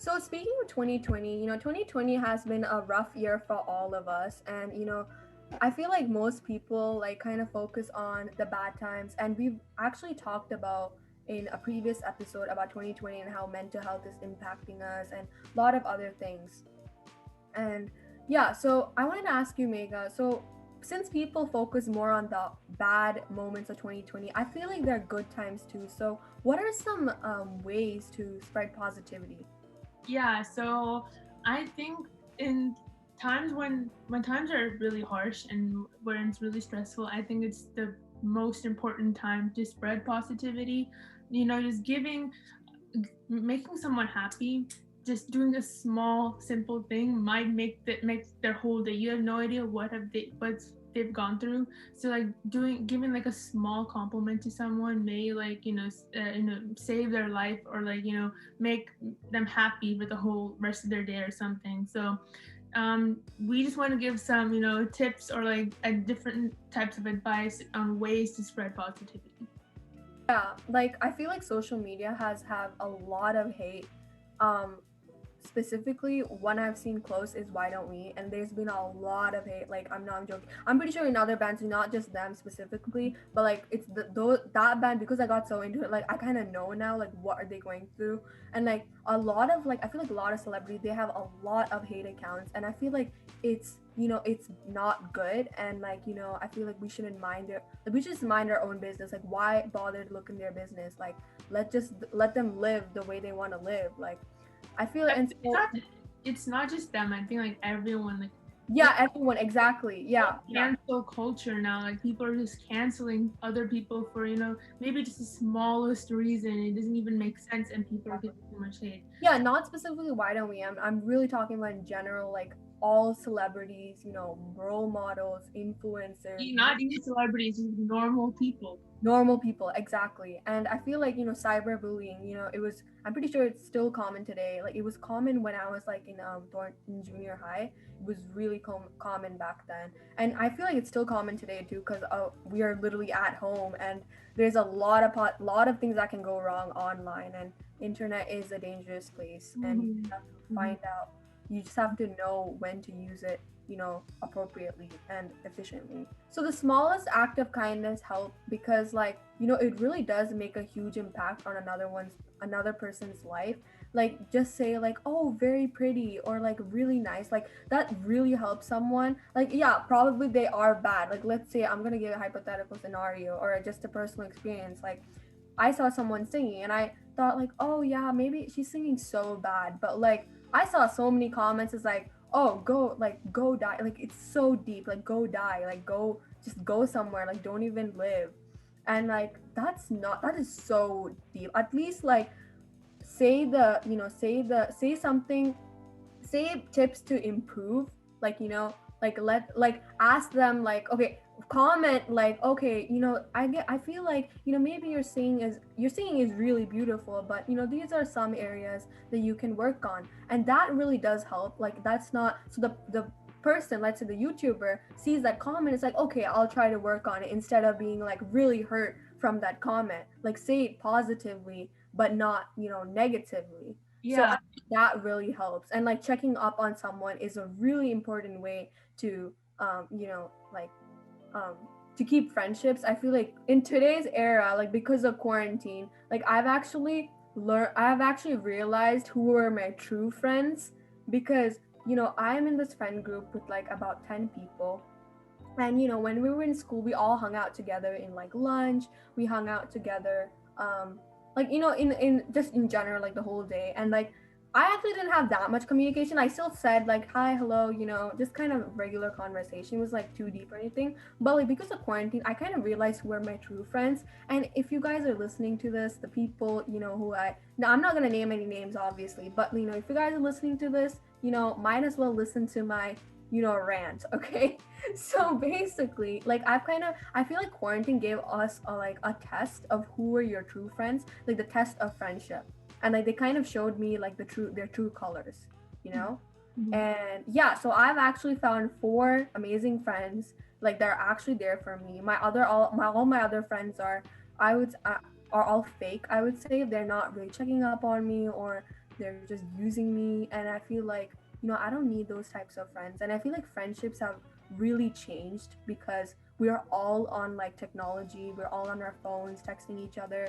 So speaking of 2020, 2020 has been a rough year for all of us, and I feel like most people like kind of focus on the bad times, and we've actually talked about in a previous episode about 2020 and how mental health is impacting us and a lot of other things. And yeah, so I wanted to ask you, Mega. So since people focus more on the bad moments of 2020, I feel like there are good times too. So what are some ways to spread positivity? Yeah, so I think in times when times are really harsh and when it's really stressful, I think it's the most important time to spread positivity. Just making someone happy, just doing a small simple thing might make their whole day. You have no idea what they've gone through. So like doing giving like a small compliment to someone may like save their life, or like make them happy with the whole rest of their day or something. So we just want to give some tips, or like different types of advice on ways to spread positivity. Yeah, like I feel like social media has have a lot of hate. Um, Specifically, one I've seen close is Why Don't We, and there's been a lot of hate. Like I'm not joking. I'm pretty sure in other bands, not just them specifically, but like it's that band because I got so into it. Like I kind of know now like what are they going through, and like a lot of like I feel like a lot of celebrities they have a lot of hate accounts, and I feel like it's not good, and like I feel like we shouldn't mind their like we should just mind our own business. Like why bother to look in their business? Like let them live the way they want to live. Like I feel and It's so not it's not just them. I think like everyone, like there's yeah, everyone exactly. Yeah, yeah. cancel culture now. Like people are just canceling other people for maybe just the smallest reason. It doesn't even make sense, and people are getting too much hate. Yeah, not specifically Why Don't We. I'm really talking about in general, like all celebrities, role models, influencers, Not even celebrities, just normal people. normal people, exactly. And I feel like cyberbullying, it was I'm pretty sure it's still common today. Like it was common when I was like in junior high. It was really common back then, and I feel like it's still common today too, because we are literally at home, and there's a lot of things that can go wrong online, and internet is a dangerous place, and you Hmm. just have to Hmm. find out. You just have to know when to use it, appropriately and efficiently. So the smallest act of kindness help because like, it really does make a huge impact on another person's life. Like just say like, "Oh, very pretty," or like really nice. Like that really helps someone. Like yeah, probably they are bad. Like let's say I'm going to give a hypothetical scenario or just a personal experience. Like I saw someone singing and I thought like, "Oh yeah, maybe she's singing so bad." But like I saw so many comments as like, "Oh, go die." Like it's so deep. Like go die. Like just go somewhere. Like don't even live. And like that is so deep. At least like say something, say tips to improve, like like ask them like, okay, comment like, okay, I feel like maybe your singing is really beautiful, but these are some areas that you can work on, and that really does help. Like that's not so the person, let's say the YouTuber, sees that comment, it's like, okay, I'll try to work on it, instead of being like really hurt from that comment. Like say it positively but not negatively. So Yeah, that really helps, and like checking up on someone is a really important way to like um to keep friendships. I feel like in today's era, like because of quarantine, like I've actually realized who are my true friends, because I'm in this friend group with like about 10 people, and when we were in school we all hung out together in like lunch, we hung out together, like in just in general, like the whole day. And like I actually didn't have that much communication. I still said like hi, hello, just kind of regular conversation. It was like too deep or anything, but like because of quarantine I kind of realized who are my true friends. And if you guys are listening to this, the people who I now, I'm not gonna name any names obviously, but if you guys are listening to this, might as well listen to my rant, okay? So basically, like I feel like quarantine gave us like a test of who are your true friends, like the test of friendship. And like they kind of showed me like their true colors, you know? mhm. And yeah, so I've actually found four amazing friends, like they're actually there for me. All my other friends are, I would are all fake, I would say. They're not really checking up on me, or they're just using me, and I feel like, I don't need those types of friends. And I feel like friendships have really changed because we are all on like technology, we're all on our phones texting each other,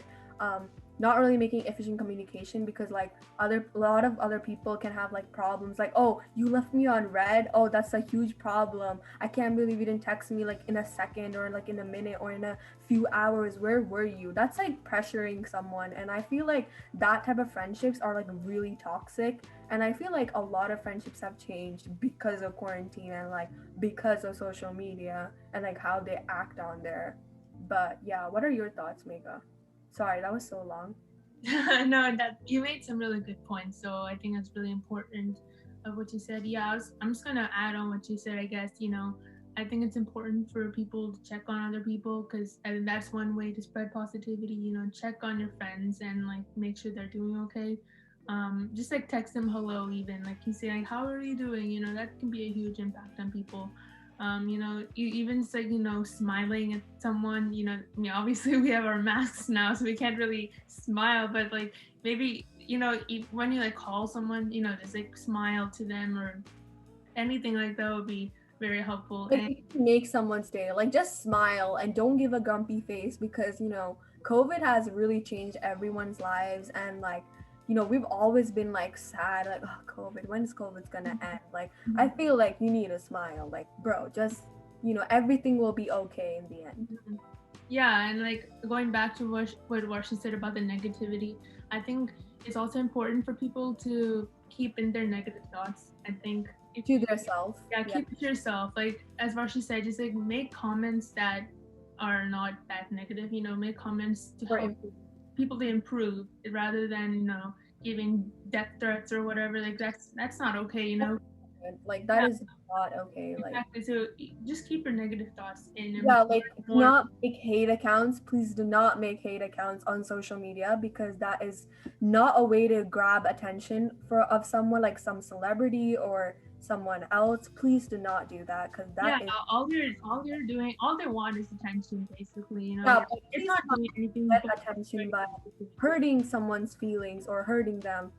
not really making efficient communication, because like other a lot of other people can have like problems, like, oh, you left me on red, oh, that's a huge problem, I can't believe you didn't text me like in a second or like in a minute or in a few hours, where were you? That's like pressuring someone, and I feel like that type of friendships are like really toxic. And I feel like a lot of friendships have changed because of quarantine and like because of social media and like how they act on there. But yeah, what are your thoughts, Mega? Sorry, that was so long. No, that you made some really good points. So I think that's really important of what you said. Yeah, I'm just gonna add on what you said. I guess I think it's important for people to check on other people because I think that's one way to spread positivity. Check on your friends and like make sure they're doing okay. Just like text them hello, even like you say like how are you doing? That can be a huge impact on people. You even just like smiling at someone. I mean, obviously we have our masks now, so we can't really smile, but like maybe when you like call someone, just like smile to them or anything like that would be very helpful. Like And you can make someone's day. Like just smile and don't give a grumpy face, because COVID has really changed everyone's lives. And like, we've always been like sad, like, oh, COVID, when is COVID's gonna end? Like, I feel like you need a smile. Like, bro, just everything will be okay in the end. yeah, and like going back to what Varsha said about the negativity, I think it's also important for people to keep in their negative thoughts. I think if To themselves. yeah, Yeah. keep it to yourself. Like as Varsha said, just like make comments that are not that negative. Make comments to Or help people to improve rather than giving death threats or whatever. Like that's not okay. like that Yeah, is not okay. Like, exactly. So just keep your negative thoughts in and yeah, like do more. not make hate accounts. Please do not make hate accounts on social media, because that is not a way to grab attention for of someone, like some celebrity or someone else. Please do not do that, because Yeah, that is, all you're doing, all they want is attention, basically. yeah, but It's please not do not doing anything but get attention by hurting someone's feelings or hurting them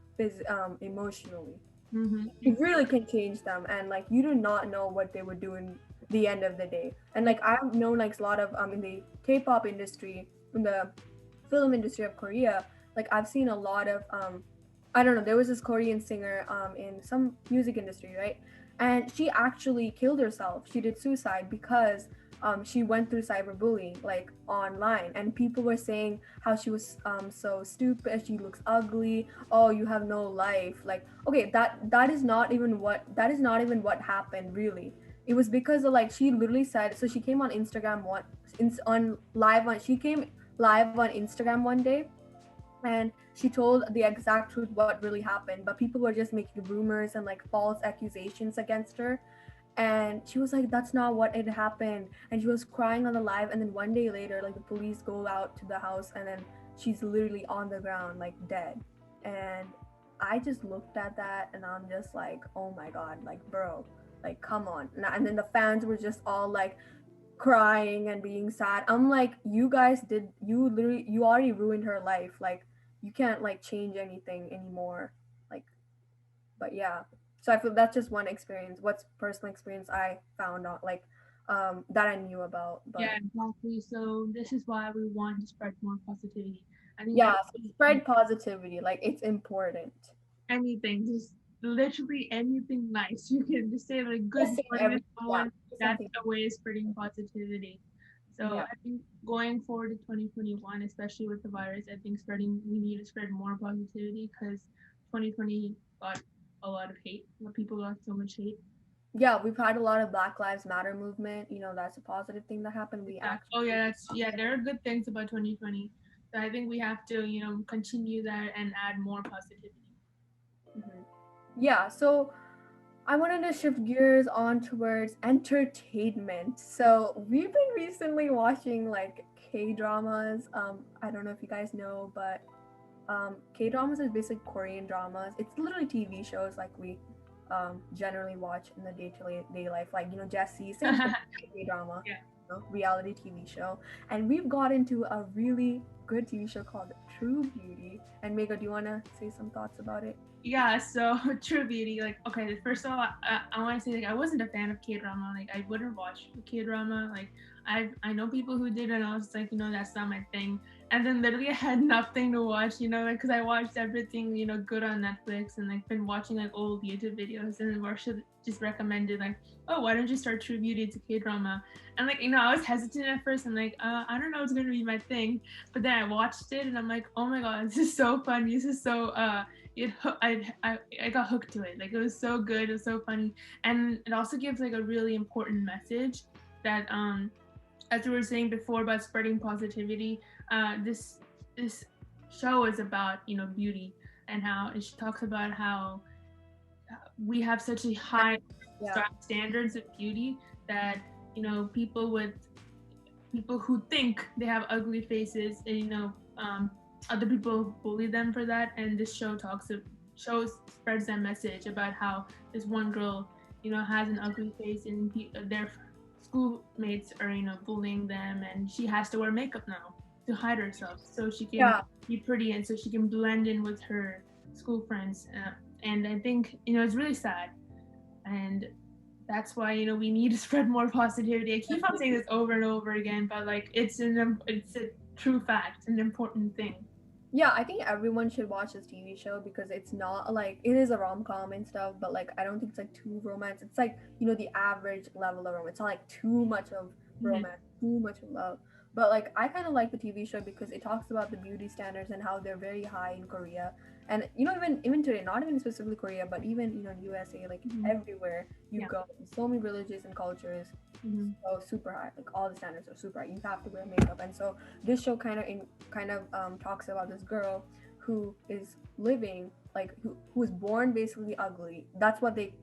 emotionally. mm-hmm. It really can change them, and like you do not know what they would do in the end of the day. And like I've known like a lot of in the K-pop industry, in the film industry of Korea, like I've seen a lot of I don't know, there was this Korean singer in some music industry, right? And she actually killed herself. She did suicide because she went through cyberbullying like online, and people were saying how she was so stupid, she looks ugly, oh, you have no life. Like, okay, that is not even what happened really. It was because of, like, she literally said, so she came on Instagram on live on she came live on Instagram one day, and she told the exact truth what really happened, but people were just making rumors and like false accusations against her. And she was like, that's not what it happened, and she was crying on the live. And then one day later, like, the police go out to the house, and then she's literally on the ground, like, dead. And I just looked at that, and I'm just like, oh my god, like, bro, like, come on. And then the fans were just all like crying and being sad. I'm like, you already ruined her life. Like, you can't like change anything anymore. Like, but yeah, so I feel that's just one experience, what's personal experience I found out, like, that I knew about. Yeah, But exactly. So this is why we want to spread more positivity. I think yeah, so spread positivity, like, it's important. anything, just literally anything nice. You can just say like good Just say morning to every yeah, someone. That's something. a way of spreading positivity. So Yeah. I think going forward to 2021, especially with the virus, I think we need to spread more positivity because 2020 got a lot of hate. People got so much hate. Yeah, we've had a lot of Black Lives Matter movement, that's a positive thing that happened. We Exactly. actually Oh yeah, there are good things about 2020. So I think we have to continue that and add more positivity. mhm. Yeah, so I wanted to shift gears on towards entertainment. So we've been recently watching like K dramas. I don't know if you guys know, but K dramas is basically Korean dramas. It's literally TV shows like we generally watch in the day life, like Jessie, same thing, K drama, Yeah. reality TV show. And we've got into a really good TV show called True Beauty. And Mega, do you want to say some thoughts about it? Yeah, so True Beauty, like, okay, first of all, I want to say, like, I wasn't a fan of K-drama. Like, I wouldn't watch K-drama. Like, I know people who did, and I was like, that's not my thing. And then literally I had nothing to watch, like, because I watched everything, good on Netflix, and like been watching like old YouTube videos, and then Marsha just recommended, like, oh, why don't you start True Beauty? It's a K-drama. And like, I was hesitant at first. I'm like, I don't know if it's gonna be my thing. But then I watched it, and I'm like, oh my god, this is so funny. This is so I got hooked to it. Like, it was so good. It was so funny, and it also gives like a really important message that as we were saying before about spreading positivity. This show is about beauty, and how and she talks about how we have such a high Yeah. standards of beauty that people who think they have ugly faces, and other people bully them for that. And this show spreads that message about how this one girl has an ugly face, and their schoolmates are bullying them, and she has to wear makeup now to hide herself so she can be pretty, and so she can blend in with her school friends. And I think it's really sad, and that's why we need to spread more positivity. I keep on saying this over and over again, but like it's a true fact, an important thing. Yeah, I think everyone should watch this TV show because it's not like it is a rom-com and stuff, but like I don't think it's like too romance. It's like, the average level of romance. It's not like too much of romance, too much of love. But like I kind of like the TV show because it talks about the beauty standards and how they're very high in Korea. And even today, not even specifically Korea, but even in USA, like everywhere you go, so many religions and cultures, so super high. Like all the standards are super high. You have to wear makeup, and so this show kind of talks about this girl who is living like who was born basically ugly. That's what they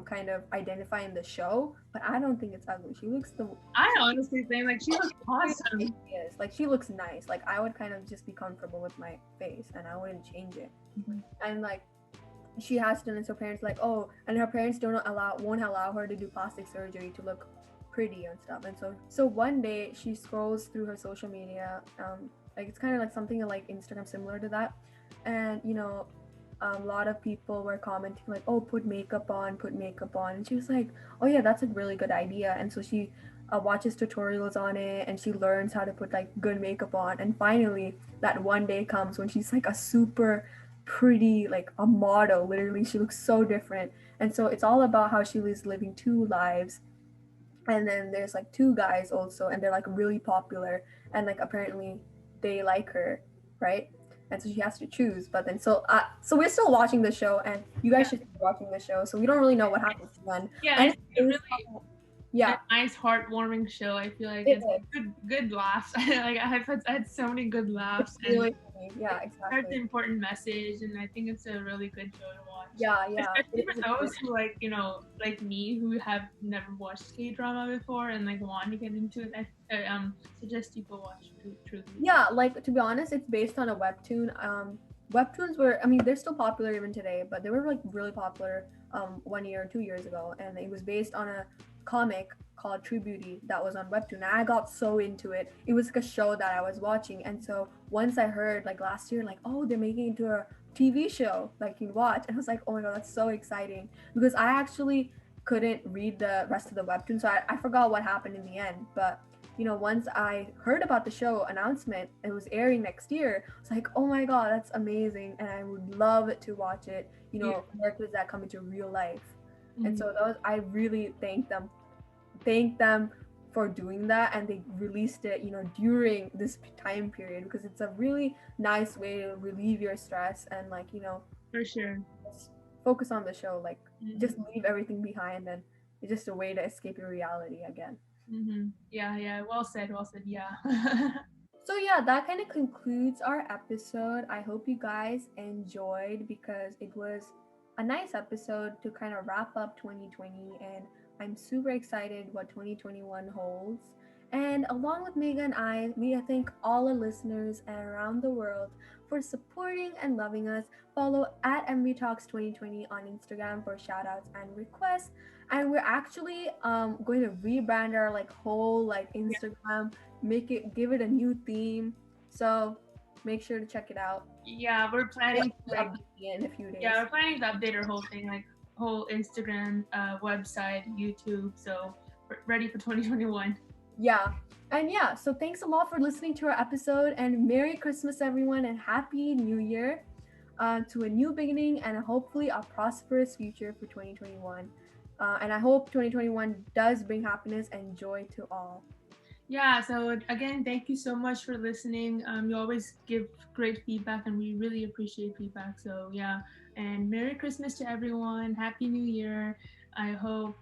kind of identify in the show, but I don't think it's ugly. She looks I honestly think like she looks awesome. She is. Like she looks nice. Like I would kind of just be comfortable with my face and I wouldn't change it. And like she has done it, so parents like, oh, and her parents won't allow her to do plastic surgery to look pretty and stuff. And so one day she scrolls through her social media, like it's kind of like something like Instagram similar to that, and a lot of people were commenting like, oh, put makeup on, and she was like, oh yeah, that's a really good idea. And so she watches tutorials on it, and she learns how to put like good makeup on, and finally that one day comes when she's like a super pretty, like a model. Literally, she looks so different. And so it's all about how she is living two lives, and then there's like two guys also, and they're like really popular, and like apparently they like her, right? And so she has to choose. But then so we're still watching the show, and you guys should be watching the show, so we don't really know what happens then. Yeah, it's really a nice, heartwarming show. I feel like it's good laughs. Like I had so many good laughs. It's really funny. Yeah, exactly. It's an important message, and I think it's a really good show to watch. Yeah. Especially for those who like me, who have never watched K-drama before and like want to get into it. I suggest you go watch True. Yeah, like to be honest, it's based on a webtoon. Webtoons they're still popular even today, but they were like really popular 1 year or 2 years ago, and it was based on a comic called True Beauty that was on Webtoon. And I got so into it. It was like a show that I was watching, and so once I heard like last year, like, oh, they're making it into a TV show, like you watch, and I was like, oh my god, that's so exciting, because I actually couldn't read the rest of the Webtoon, so I forgot what happened in the end. But once I heard about the show announcement, it was airing next year, I was like, oh my god, that's amazing, and I would love to watch it. Characters that come into real life. And so I really thank them for doing that, and they released it during this time period, because it's a really nice way to relieve your stress and like for sure focus on the show, like just leave everything behind, and it's just a way to escape your reality again. Yeah, well said, yeah. So yeah, that kind of concludes our episode. I hope you guys enjoyed, because it was a nice episode to kind of wrap up 2020, and I'm super excited what 2021 holds. And along with Mega and I, we thank all our listeners around the world for supporting and loving us. Follow at MV Talks 2020 on Instagram for shoutouts and requests. And we're actually going to rebrand our like whole like Instagram, give it a new theme. So make sure to check it out. Yeah, we're planning to, like, update in a few days. yeah, we're planning to update our whole thing, like whole Instagram, website, YouTube. So we're ready for 2021. Yeah. And yeah, so thanks a lot for listening to our episode, and Merry Christmas, everyone, and Happy New Year to a new beginning and hopefully a prosperous future for 2021. And I hope 2021 does bring happiness and joy to all. Yeah, so again, thank you so much for listening. You always give great feedback, and we really appreciate feedback. So, yeah, and Merry Christmas to everyone. Happy New Year. I hope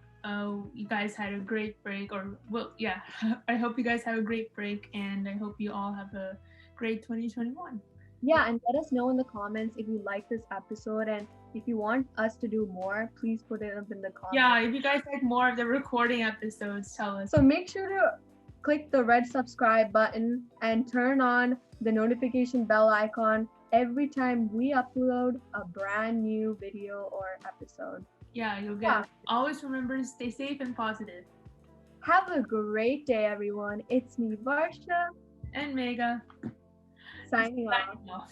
you guys had a great break, or, well, yeah, I hope you guys have a great break, and I hope you all have a great 2021. Yeah, and let us know in the comments if you like this episode, and if you want us to do more, please put it up in the comments. Yeah, if you guys like more of the recording episodes, tell us. So make sure to click the red subscribe button and turn on the notification bell icon every time we upload a brand new video or episode. Yeah, you'll get it. Always remember to stay safe and positive. Have a great day, everyone. It's me, Varsha. And Mega. Signing off.